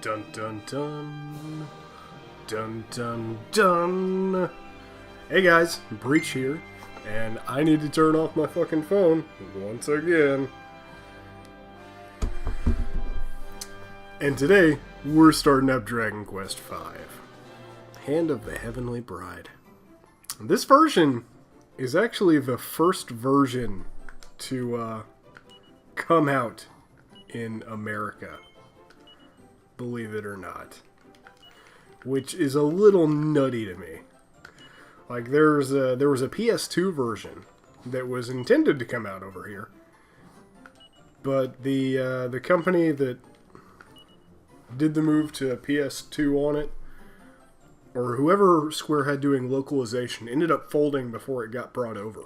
Dun dun dun. Dun dun dun. Hey guys, Breach here, and I need to turn off my fucking phone once again. And today, we're starting up Dragon Quest V. Hand of the Heavenly Bride. This version is actually the first version to come out in America. Believe it or not. Which is a little nutty to me. Like, there was a PS2 version that was intended to come out over here. But the company that did the move to PS2 on it, or whoever Square had doing localization, ended up folding before it got brought over.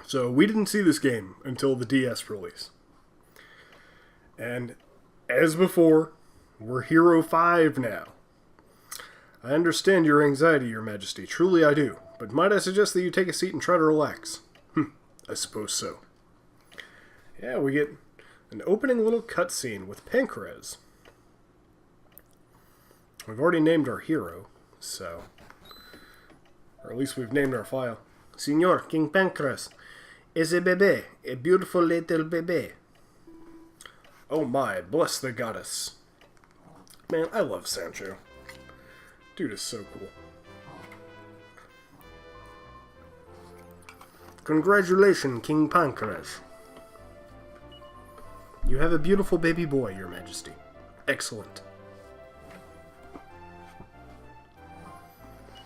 So we didn't see this game until the DS release. And as before, we're Hero 5 now. I understand your anxiety, Your Majesty. Truly I do. But might I suggest that you take a seat and try to relax? I suppose so. Yeah, we get an opening little cutscene with Pancrez. We've already named our hero, so... Or at least we've named our file. Signor, King Pancrez is a bébé, a beautiful little bébé. Oh my, bless the goddess. Man, I love Sancho. Dude is so cool. Congratulations, King Pancrez. You have a beautiful baby boy, Your Majesty. Excellent.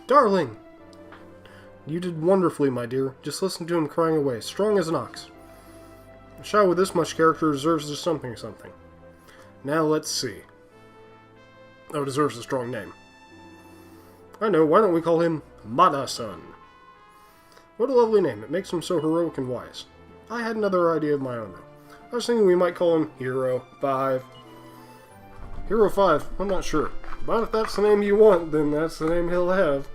Darling! You did wonderfully, my dear. Just listen to him crying away, strong as an ox. A child with this much character deserves just something. Now let's see. Oh, deserves a strong name. I know, why don't we call him Mada-san? What a lovely name, it makes him so heroic and wise. I had another idea of my own, though. I was thinking we might call him Hero 5. Hero 5, I'm not sure. But if that's the name you want, then that's the name he'll have.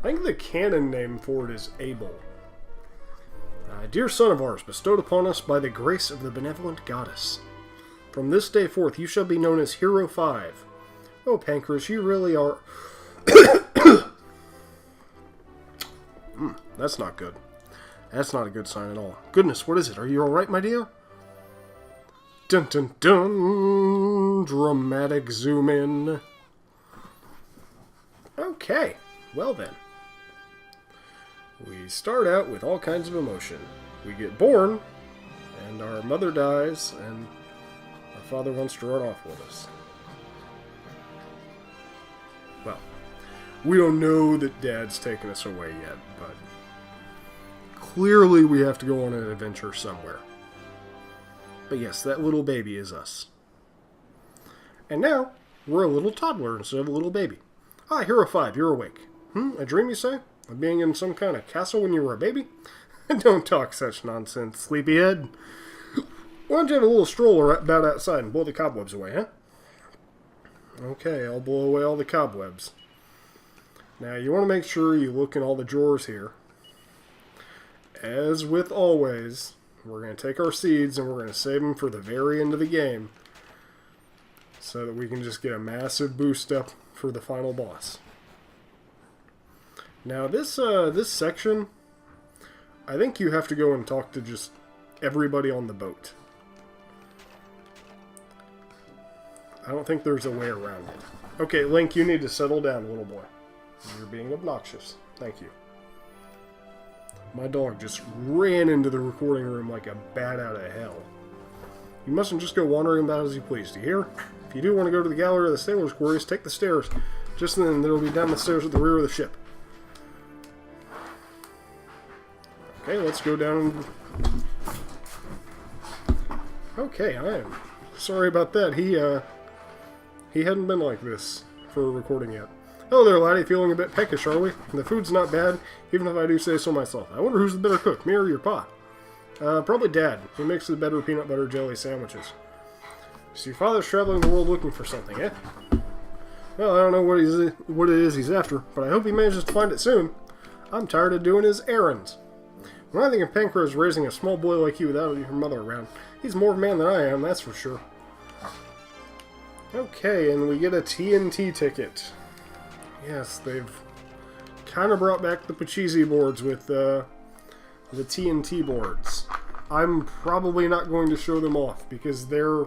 I think the canon name for it is Abel. Dear son of ours, bestowed upon us by the grace of the benevolent goddess. From this day forth, you shall be known as Hero 5. Oh, Pancrez, you really are... That's not good. That's not a good sign at all. Goodness, what is it? Are you alright, my dear? Dun dun dun! Dramatic zoom in. Okay, well then. We start out with all kinds of emotion. We get born, and our mother dies, and our father wants to run off with us. Well, we don't know that Dad's taken us away yet, but clearly we have to go on an adventure somewhere. But yes, that little baby is us. And now, we're a little toddler instead of a little baby. Ah, Hero 5, you're awake. A dream, you say? Of being in some kind of castle when you were a baby? Don't talk such nonsense, sleepyhead. Why don't you have a little stroll about outside and blow the cobwebs away, huh? Okay, I'll blow away all the cobwebs. Now, you want to make sure you look in all the drawers here. As with always, we're going to take our seeds and we're going to save them for the very end of the game. So that we can just get a massive boost up for the final boss. Now, this section, I think you have to go and talk to just everybody on the boat. I don't think there's a way around it. Okay, Link, you need to settle down, little boy. You're being obnoxious. Thank you. My dog just ran into the recording room like a bat out of hell. You mustn't just go wandering about as you please, do you hear? If you do want to go to the gallery of the sailors' quarters, take the stairs. Just then, they'll be down the stairs at the rear of the ship. Okay, let's go down. Okay, I am sorry about that. He hadn't been like this for a recording yet. Hello there, laddie. Feeling a bit peckish, are we? The food's not bad, even if I do say so myself. I wonder who's the better cook, me or your pa? Probably Dad. He makes the better peanut butter jelly sandwiches. So your father's traveling the world looking for something, eh? Well, I don't know what it is he's after, but I hope he manages to find it soon. I'm tired of doing his errands. When I think of Pancrose raising a small boy like you without your mother around, he's more of a man than I am, that's for sure. Okay, and we get a TNT ticket. Yes, they've kind of brought back the Pachisi boards with the TNT boards. I'm probably not going to show them off because they're,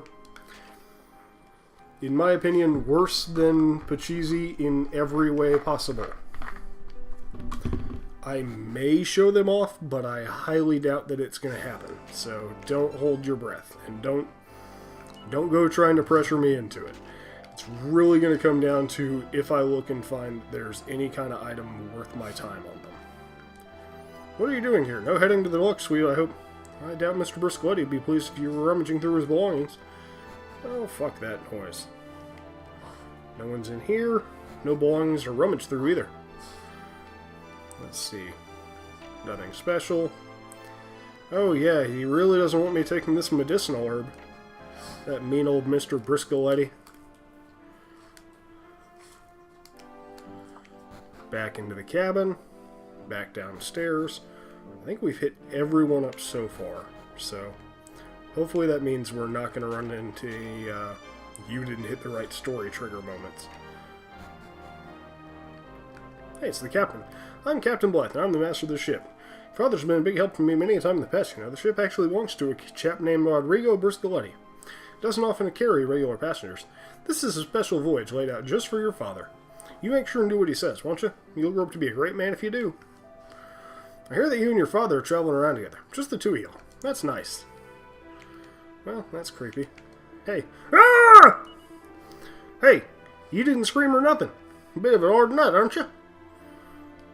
in my opinion, worse than Pachisi in every way possible. I may show them off, but I highly doubt that it's going to happen. So don't hold your breath and don't go trying to pressure me into it. It's really going to come down to if I look and find there's any kind of item worth my time on them. What are you doing here? No heading to the deluxe suite, I hope. I doubt Mr. Briscoletti would be pleased if you were rummaging through his belongings. Oh, fuck that noise. No one's in here. No belongings to rummage through either. Let's see. Nothing special. Oh yeah, he really doesn't want me taking this medicinal herb. That mean old Mr. Briscoletti. Back into the cabin. Back downstairs. I think we've hit everyone up so far. So, hopefully that means we're not going to run into you didn't hit the right story trigger moments. Hey, it's the captain. I'm Captain Blythe, and I'm the master of the ship. Father's been a big help to me many a time in the past, you know. The ship actually belongs to a chap named Rodrigo Briscoletti. It doesn't often carry regular passengers. This is a special voyage laid out just for your father. You make sure and do what he says, won't you? You'll grow up to be a great man if you do. I hear that you and your father are traveling around together. Just the two of you. That's nice. Well, that's creepy. Hey. Ah! Hey, you didn't scream or nothing. A bit of an odd nut, aren't you?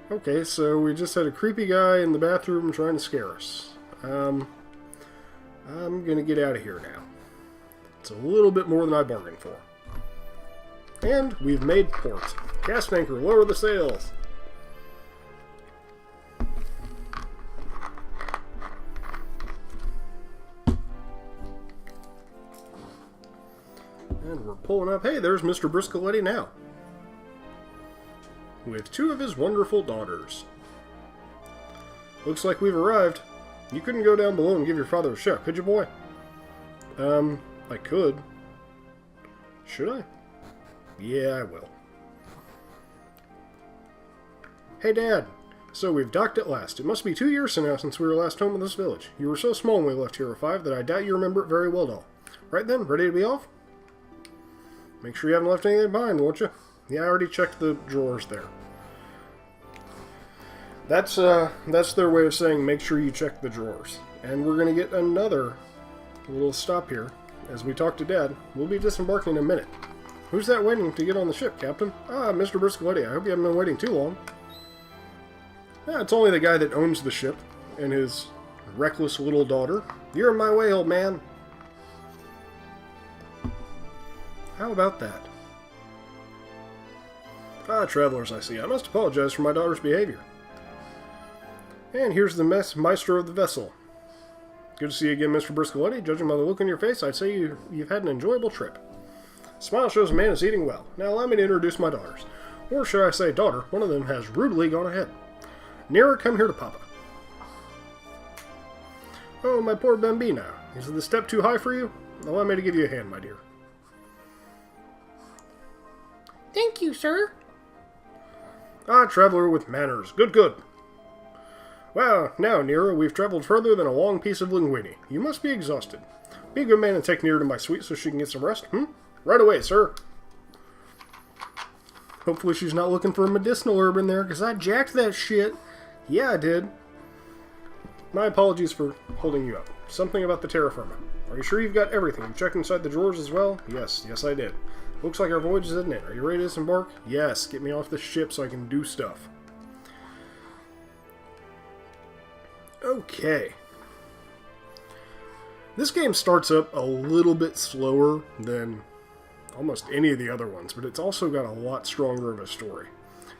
Okay, so we just had a creepy guy in the bathroom trying to scare us. I'm gonna get out of here now. It's a little bit more than I bargained for. And we've made port. Cast anchor, lower the sails. And we're pulling up. Hey, there's Mr. Briscoletti now. With two of his wonderful daughters. Looks like we've arrived. You couldn't go down below and give your father a shot, could you, boy? I could. Should I? Yeah, I will. Hey, Dad. So we've docked at last. It must be 2 years now since we were last home in this village. You were so small when we left Hero 5 that I doubt you remember it very well, doll. Right then, ready to be off? Make sure you haven't left anything behind, won't you? Yeah, I already checked the drawers there. That's their way of saying make sure you check the drawers. And we're going to get another little stop here as we talk to Dad. We'll be disembarking in a minute. Who's that waiting to get on the ship, Captain? Ah, Mr. Briscoletti. I hope you haven't been waiting too long. Yeah, it's only the guy that owns the ship and his reckless little daughter. You're in my way, old man. How about that? Ah, travelers, I see. I must apologize for my daughter's behavior. And here's the maestro of the vessel. Good to see you again, Mr. Briscoletti. Judging by the look on your face, I'd say you've had an enjoyable trip. Smile shows a man is eating well. Now allow me to introduce my daughters. Or should I say daughter, one of them has rudely gone ahead. Nera, come here to Papa. Oh, my poor bambina. Is the step too high for you? Allow me to give you a hand, my dear. Thank you, sir. Ah, traveler with manners. Good, good. Well, now, Nero, we've traveled further than a long piece of linguine. You must be exhausted. Be a good man and take Nero to my suite so she can get some rest, Right away, sir. Hopefully she's not looking for a medicinal herb in there, because I jacked that shit. Yeah, I did. My apologies for holding you up. Something about the terra firma. Are you sure you've got everything? You checked inside the drawers as well? Yes, I did. Looks like our voyage is at an end. Are you ready to disembark? Yes, get me off the ship so I can do stuff. Okay. This game starts up a little bit slower than almost any of the other ones, but it's also got a lot stronger of a story.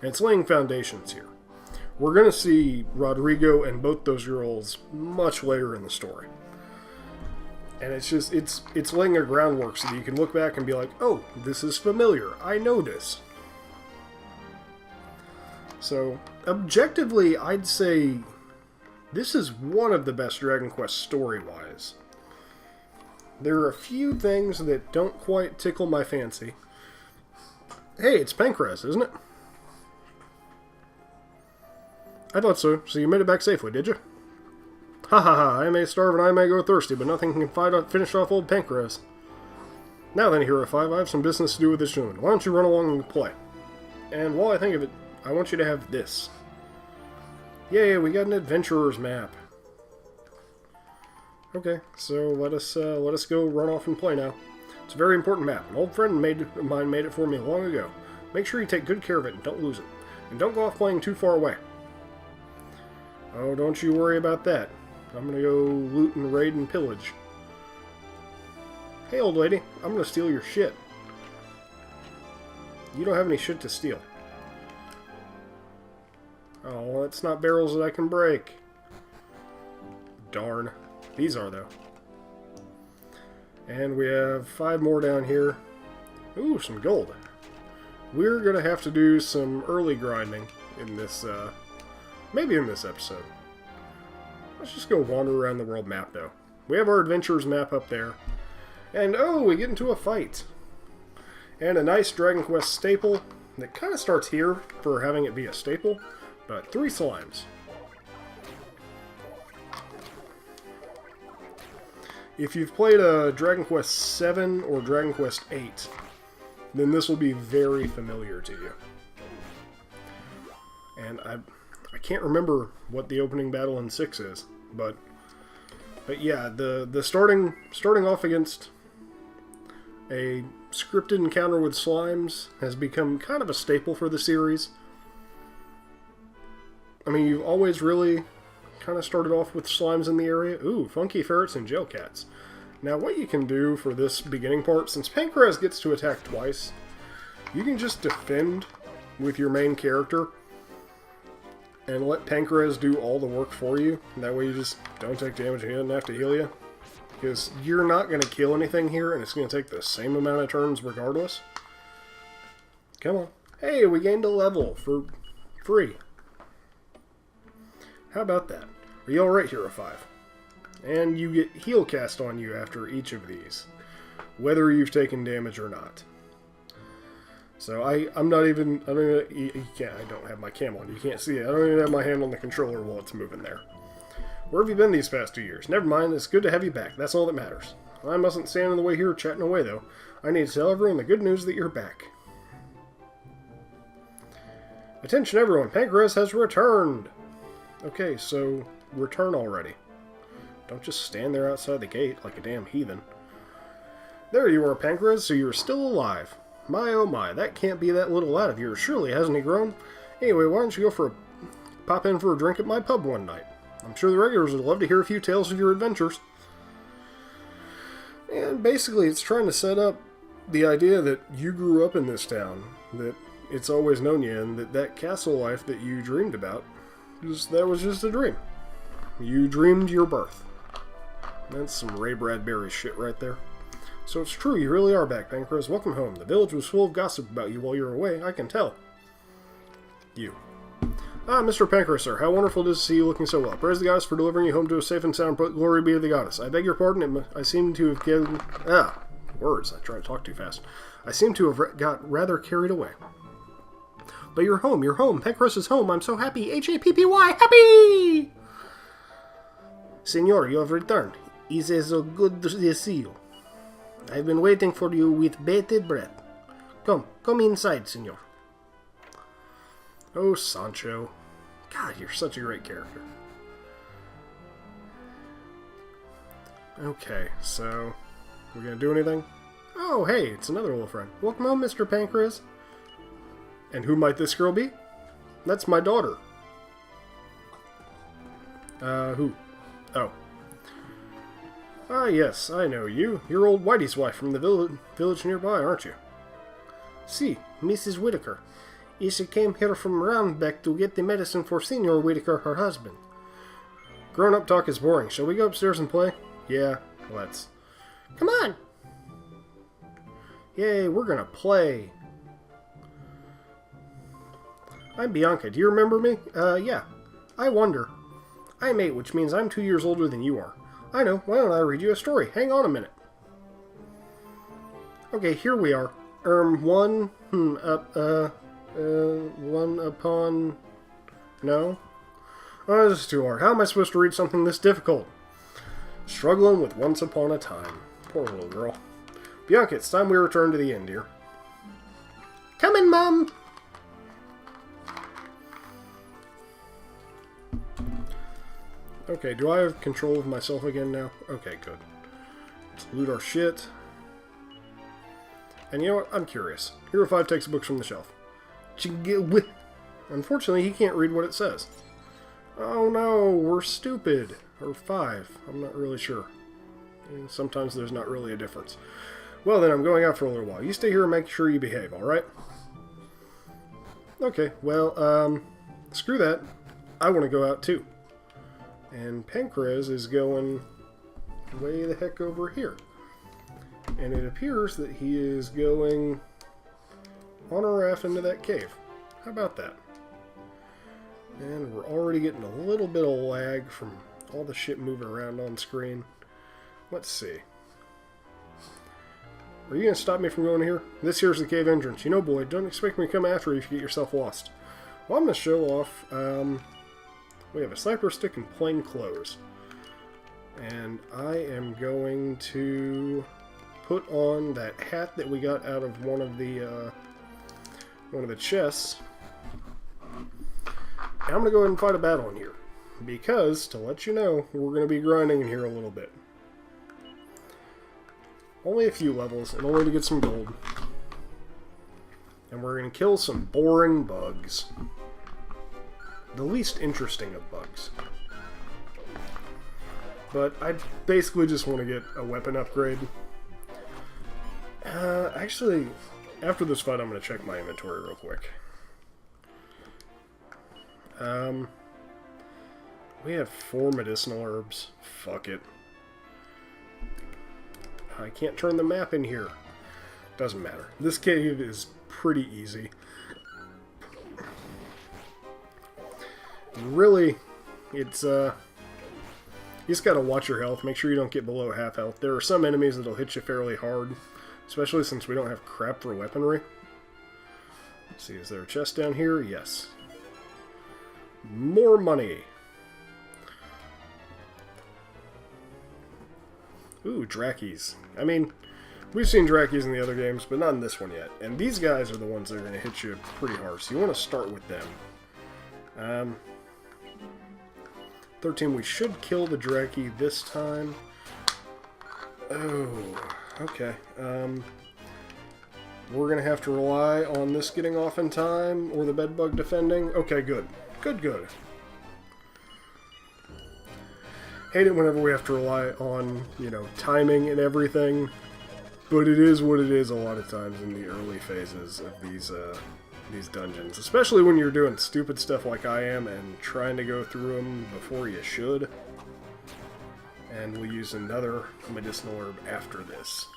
And it's laying foundations here. We're going to see Rodrigo and both those girls much later in the story. And it's laying a groundwork so that you can look back and be like, oh, this is familiar. I know this. So, objectively, I'd say This is one of the best Dragon Quest story-wise. There are a few things that don't quite tickle my fancy. Hey, it's Pancras, isn't it? I thought so. So you made it back safely, did you? Ha ha ha, I may starve and I may go thirsty, but nothing can finish off old Pancras. Now then, Hero 5, I have some business to do with this gentleman. Why don't you run along and play? And while I think of it, I want you to have this. Yay, we got an adventurer's map. Okay, so let us go run off and play now. It's a very important map. An old friend of mine made it for me long ago. Make sure you take good care of it and don't lose it. And don't go off playing too far away. Oh, don't you worry about that. I'm gonna go loot and raid and pillage. Hey, old lady, I'm gonna steal your shit. You don't have any shit to steal. Oh, that's not barrels that I can break. Darn. These are, though. And we have 5 more down here. Ooh, some gold. We're gonna have to do some early grinding in this, maybe in this episode. Let's just go wander around the world map, though. We have our adventurers map up there. And, oh, we get into a fight. And a nice Dragon Quest staple that kind of starts here for having it be a staple. But 3 slimes. If you've played Dragon Quest 7 or Dragon Quest 8, then this will be very familiar to you. And I can't remember what the opening battle in 6 is, but yeah, the starting off against a scripted encounter with slimes has become kind of a staple for the series. I mean, you've always really kind of started off with slimes in the area. Ooh, funky ferrets and jail cats. Now, what you can do for this beginning part, since Pancras gets to attack twice, you can just defend with your main character and let Pancras do all the work for you. That way you just don't take damage and he doesn't have to heal you. Because you're not going to kill anything here, and it's going to take the same amount of turns regardless. Come on. Hey, we gained a level for free. How about that? Are you alright, Hero 5? And you get heal cast on you after each of these, whether you've taken damage or not. So I'm not even, I don't have my cam on, you can't see it. I don't even have my hand on the controller while it's moving there. Where have you been these past 2 years? Never mind, it's good to have you back, that's all that matters. I mustn't stand in the way here chatting away though. I need to tell everyone the good news that you're back. Attention everyone, Pancras has returned! Okay, so return already. Don't just stand there outside the gate like a damn heathen. There you are, Pancras, so you're still alive. My oh my, that can't be that little lad of yours, surely, hasn't he grown? Anyway, why don't you go pop in for a drink at my pub one night? I'm sure the regulars would love to hear a few tales of your adventures. And basically, it's trying to set up the idea that you grew up in this town, that it's always known you, and that castle life that you dreamed about, that was just a dream. You dreamed your birth. That's some Ray Bradbury shit right there. So it's true, you really are back, Pancras. Welcome home. The village was full of gossip about you while you were away, I can tell. You. Ah, Mr. Pancras, sir, how wonderful it is to see you looking so well. Praise the goddess for delivering you home to a safe and sound, but glory be to the goddess. I beg your pardon, I seem to have given... words, I try to talk too fast. I seem to have got rather carried away. But you're home, Pancras is home, I'm so happy, H-A-P-P-Y, happy! Senor, you have returned. It is so good to see you. I've been waiting for you with bated breath. Come inside, senor. Oh, Sancho. God, you're such a great character. Okay, so, we're gonna do anything? Oh, hey, it's another old friend. Welcome home, Mr. Pancras. And who might this girl be? That's my daughter. Who? Oh. Ah, yes, I know you. You're old Whitey's wife from the village nearby, aren't you? See, Mrs. Whitaker. She came here from Roundbeck to get the medicine for Senor Whitaker, her husband. Grown-up talk is boring. Shall we go upstairs and play? Yeah, let's. Come on! Yay, we're gonna play. I'm Bianca. Do you remember me? Yeah. I wonder. I'm 8, which means I'm 2 years older than you are. I know, why don't I read you a story? Hang on a minute. Okay, here we are. One upon... No? Oh, this is too hard. How am I supposed to read something this difficult? Struggling with once upon a time. Poor little girl. Bianca, it's time we return to the inn, dear. Coming, Mom! Okay, do I have control of myself again now? Okay, good. Let's loot our shit. And you know what? I'm curious. Hero 5 takes books from the shelf. Unfortunately, he can't read what it says. Oh no, we're stupid. Or 5. I'm not really sure. Sometimes there's not really a difference. Well then, I'm going out for a little while. You stay here and make sure you behave, alright? Okay, well, screw that. I want to go out too. And Pancrez is going way the heck over here. And it appears that he is going on a raft into that cave. How about that? And we're already getting a little bit of lag from all the shit moving around on screen. Let's see. Are you going to stop me from going here? This here's the cave entrance. You know, boy, don't expect me to come after you if you get yourself lost. Well, I'm going to show off. We have a sniper stick and plain clothes. And I am going to put on that hat that we got out of one of the chests. And I'm going to go ahead and fight a battle in here. Because, to let you know, we're going to be grinding in here a little bit. Only a few levels, and only to get some gold. And we're going to kill some boring bugs. The least interesting of bugs. But I basically just want to get a weapon upgrade. Actually, after this fight, I'm going to check my inventory real quick. We have 4 medicinal herbs. Fuck it. I can't turn the map in here. Doesn't matter. This cave is pretty easy. Really, it's, you just gotta watch your health. Make sure you don't get below half health. There are some enemies that'll hit you fairly hard, especially since we don't have crap for weaponry. Let's see, is there a chest down here? Yes. More money. Ooh, Drakkies. I mean, we've seen Drakkies in the other games, but not in this one yet. And these guys are the ones that are going to hit you pretty hard, so you want to start with them. 13, we should kill the Drakkie this time. Oh, okay. We're going to have to rely on this getting off in time, or the bedbug defending. Okay, good. Good, good. Hate it whenever we have to rely on, you know, timing and everything, but it is what it is a lot of times in the early phases of these dungeons, especially when you're doing stupid stuff like I am and trying to go through them before you should. And we'll use another medicinal herb after this.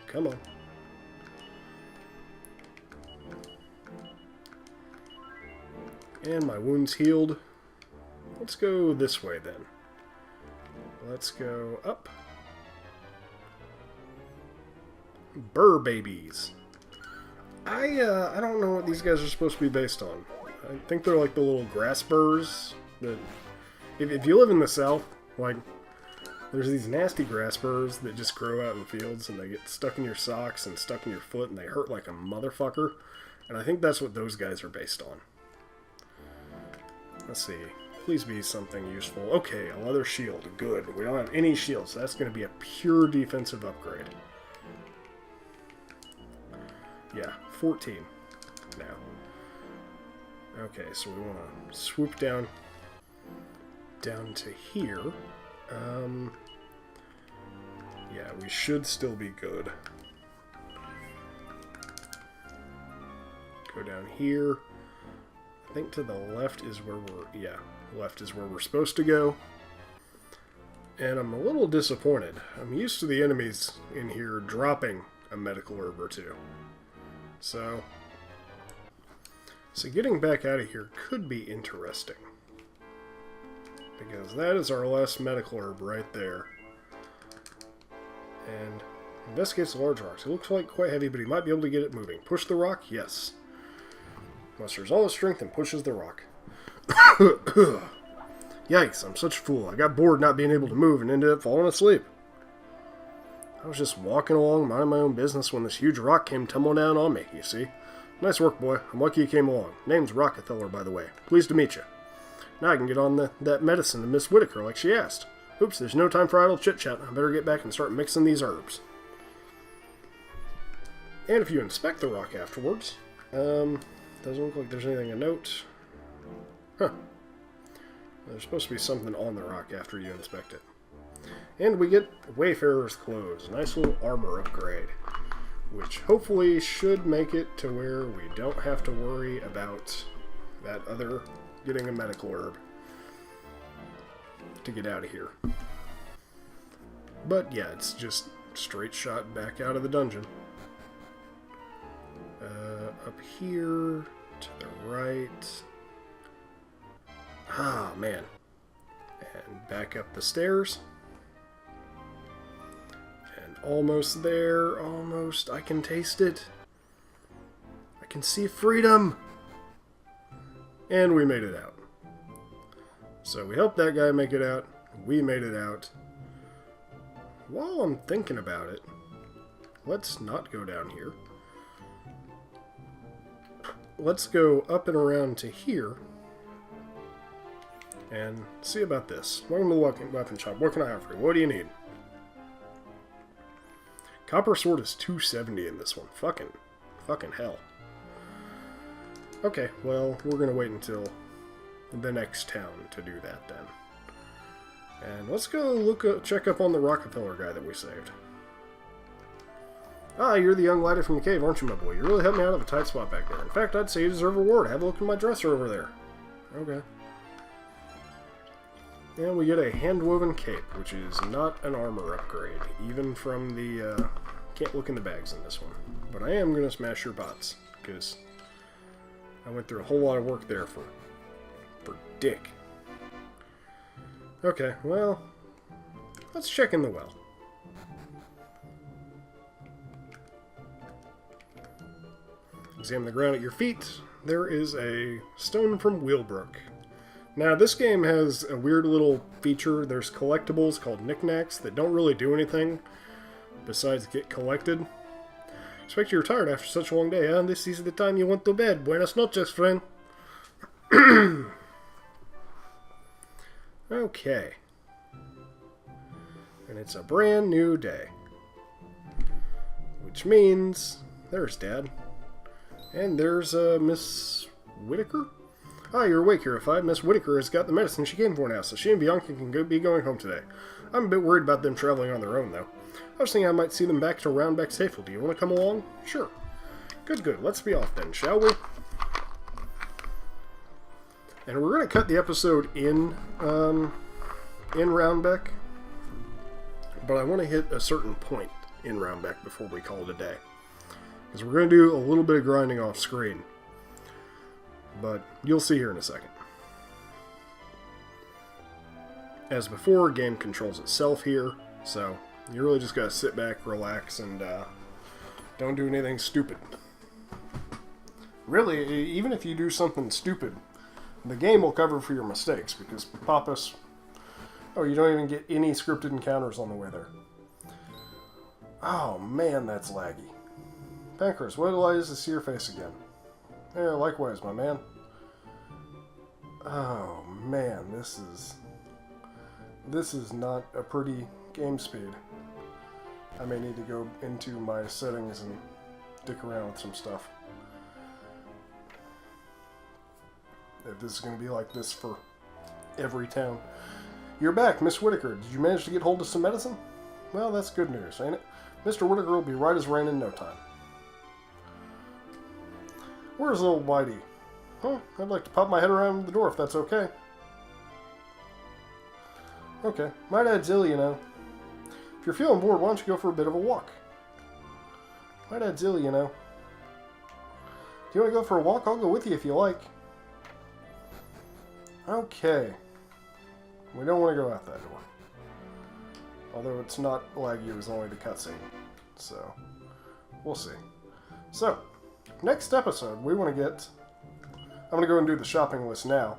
Come on. And my wound's healed. Let's go this way then. Let's go up. Burr babies. I don't know what these guys are supposed to be based on. I think they're like the little grass burrs that, if you live in the south, like, there's these nasty grass burrs that just grow out in fields and they get stuck in your socks and stuck in your foot and they hurt like a motherfucker. And I think that's what those guys are based on. Let's see. Please be something useful. Okay, a leather shield. Good. We don't have any shields, so that's going to be a pure defensive upgrade. Yeah, 14 now. Okay, so we want to swoop down to here. Yeah, we should still be good. Go down here. I think to the left is where we're... Yeah, left is where we're supposed to go. And I'm a little disappointed. I'm used to the enemies in here dropping a medical herb or two. So getting back out of here could be interesting. because that is our last medical herb right there. And investigates the large rocks. It looks like quite heavy, but he might be able to get it moving. Push the rock? Yes. Musters all his strength and pushes the rock. Yikes, I'm such a fool. I got bored not being able to move and ended up falling asleep. I was just walking along, minding my own business, when this huge rock came tumbling down on me, you see. Nice work, boy. I'm lucky you came along. Name's Rockefeller, by the way. Pleased to meet you. Now I can get on that medicine to Miss Whitaker like she asked. Oops, there's no time for idle chit-chat. I better get back and start mixing these herbs. And if you inspect the rock afterwards, doesn't look like there's anything to note. Huh. There's supposed to be something on the rock after you inspect it. And we get Wayfarer's Clothes, a nice little armor upgrade, which hopefully should make it to where we don't have to worry about that other getting a medical herb to get out of here. But yeah, it's just straight shot back out of the dungeon. Up here, to the right. Ah, man. And back up the stairs. And almost there, almost. I can taste it. I can see freedom. And we made it out. So we helped that guy make it out. We made it out. While I'm thinking about it, let's not go down here. Let's go up and around to here and see about this. Welcome to the weapon shop. What can I offer you? What do you need? Copper sword is $270 in this one. Fucking hell. Okay, well, we're gonna wait until the next town to do that then. And let's go check up on the Rockefeller guy that we saved. Ah, you're the young laddie from the cave, aren't you, my boy? You really helped me out of a tight spot back there. In fact, I'd say you deserve a reward. Have a look in my dresser over there. Okay. And we get a hand-woven cape, which is not an armor upgrade, even from the, can't look in the bags in this one. But I am going to smash your bots, because I went through a whole lot of work there for dick. Okay, well, let's check in the well. Examine the ground at your feet. There is a stone from Wheelbrook. Now, this game has a weird little feature. There's collectibles called knickknacks that don't really do anything besides get collected. Expect you're tired after such a long day, huh? This is the time you went to bed. Buenas noches, friend. Okay. And it's a brand new day. Which means there's Dad. And there's Miss Whitaker? Ah, you're awake, Herified. Miss Whitaker has got the medicine she came for now, so she and Bianca can be going home today. I'm a bit worried about them traveling on their own, though. I was thinking I might see them back to Roundback safely. Do you want to come along? Sure. Good. Let's be off then, shall we? And we're going to cut the episode in Roundback, but I want to hit a certain point in Roundback before we call it a day. Because we're going to do a little bit of grinding off screen. But you'll see here in a second. As before, game controls itself here. So you really just got to sit back, relax, and don't do anything stupid. Really, even if you do something stupid, the game will cover for your mistakes. Because Papas... Oh, you don't even get any scripted encounters on the way there. Oh, man, that's laggy. Pancras, what delight is to see your face again. Yeah, likewise, my man. Oh, man, this is not a pretty game speed. I may need to go into my settings and dick around with some stuff. If this is going to be like this for every town. You're back, Miss Whitaker. Did you manage to get hold of some medicine? Well, that's good news, ain't it? Mr. Whitaker will be right as rain in no time. Where's old Whitey? Huh, I'd like to pop my head around the door if that's okay. Okay, my dad's ill, you know. If you're feeling bored, why don't you go for a bit of a walk? My dad's ill, you know. Do you want to go for a walk? I'll go with you if you like. Okay. We don't want to go out that door. Although it's not laggy, it was only the cutscene. So, we'll see. So, next episode, we want to get... I'm going to go and do the shopping list now.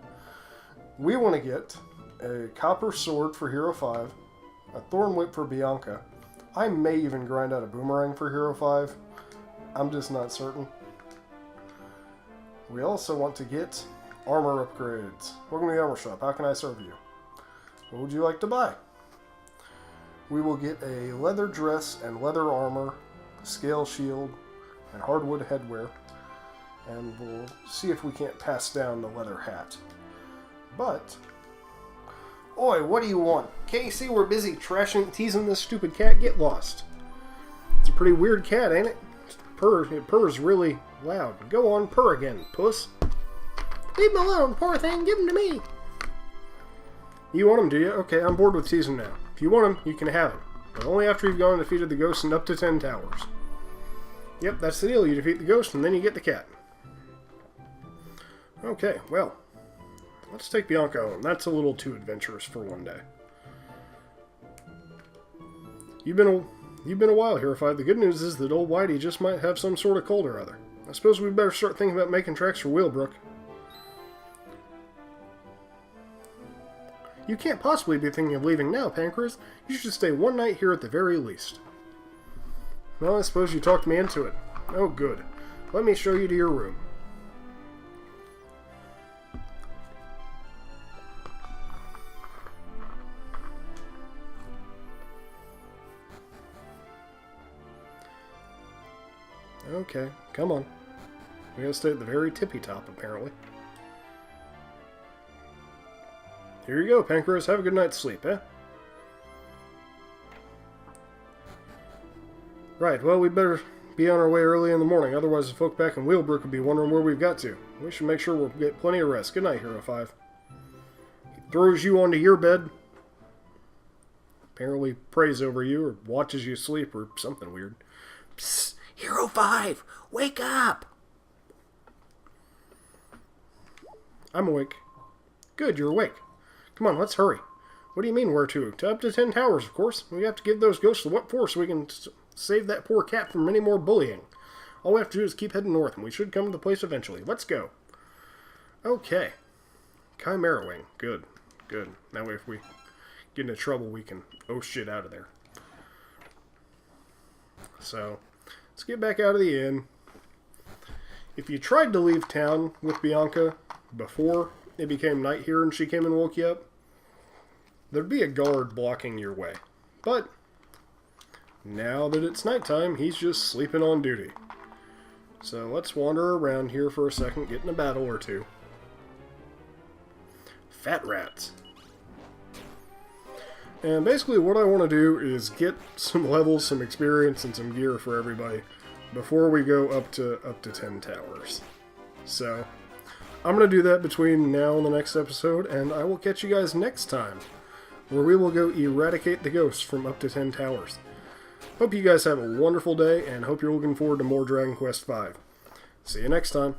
We want to get a copper sword for Hero 5, a thorn whip for Bianca. I may even grind out a boomerang for Hero 5. I'm just not certain. We also want to get armor upgrades. Welcome to the armor shop. How can I serve you? What would you like to buy? We will get a leather dress and leather armor, scale shield, and hardwood headwear. And we'll see if we can't pass down the leather hat. But... Oi, what do you want? Can't you see we're busy teasing this stupid cat? Get lost. It's a pretty weird cat, ain't it? It purrs really loud. Go on, purr again, puss. Leave him alone, poor thing. Give him to me. You want him, do you? Okay, I'm bored with teasing now. If you want him, you can have him. But only after you've gone and defeated the ghost and up to 10 towers. Yep, that's the deal. You defeat the ghost and then you get the cat. Okay, well. Let's take Bianca home. That's a little too adventurous for one day. You've been a while here, Five. The good news is that old Whitey just might have some sort of cold or other. I suppose we better start thinking about making tracks for Wheelbrook. You can't possibly be thinking of leaving now, Pancras. You should stay one night here at the very least. Well, I suppose you talked me into it. Oh, good. Let me show you to your room. Okay, come on. We gotta stay at the very tippy top, apparently. Here you go, Pancras. Have a good night's sleep, eh? Right, well, we better be on our way early in the morning, otherwise the folk back in Wheelbrook will be wondering where we've got to. We should make sure we'll get plenty of rest. Good night, Hero 5. He throws you onto your bed, apparently prays over you, or watches you sleep, or something weird. Psst, Hero 5, wake up! I'm awake. Good, you're awake. Come on, let's hurry. What do you mean where to? To up to 10 towers, of course. We have to give those ghosts the what for so we can save that poor cat from any more bullying. All we have to do is keep heading north, and we should come to the place eventually. Let's go. Okay. Chimera Wing. Good. Good. That way if we get into trouble, we can shit out of there. So, let's get back out of the inn. If you tried to leave town with Bianca before it became night here and she came and woke you up, there'd be a guard blocking your way. But now that it's nighttime, he's just sleeping on duty. So let's wander around here for a second, get in a battle or two. Fat rats. And basically what I want to do is get some levels, some experience, and some gear for everybody before we go up to 10 towers. So I'm going to do that between now and the next episode, and I will catch you guys next time, where we will go eradicate the ghosts from up to 10 towers. Hope you guys have a wonderful day, and hope you're looking forward to more Dragon Quest V. See you next time.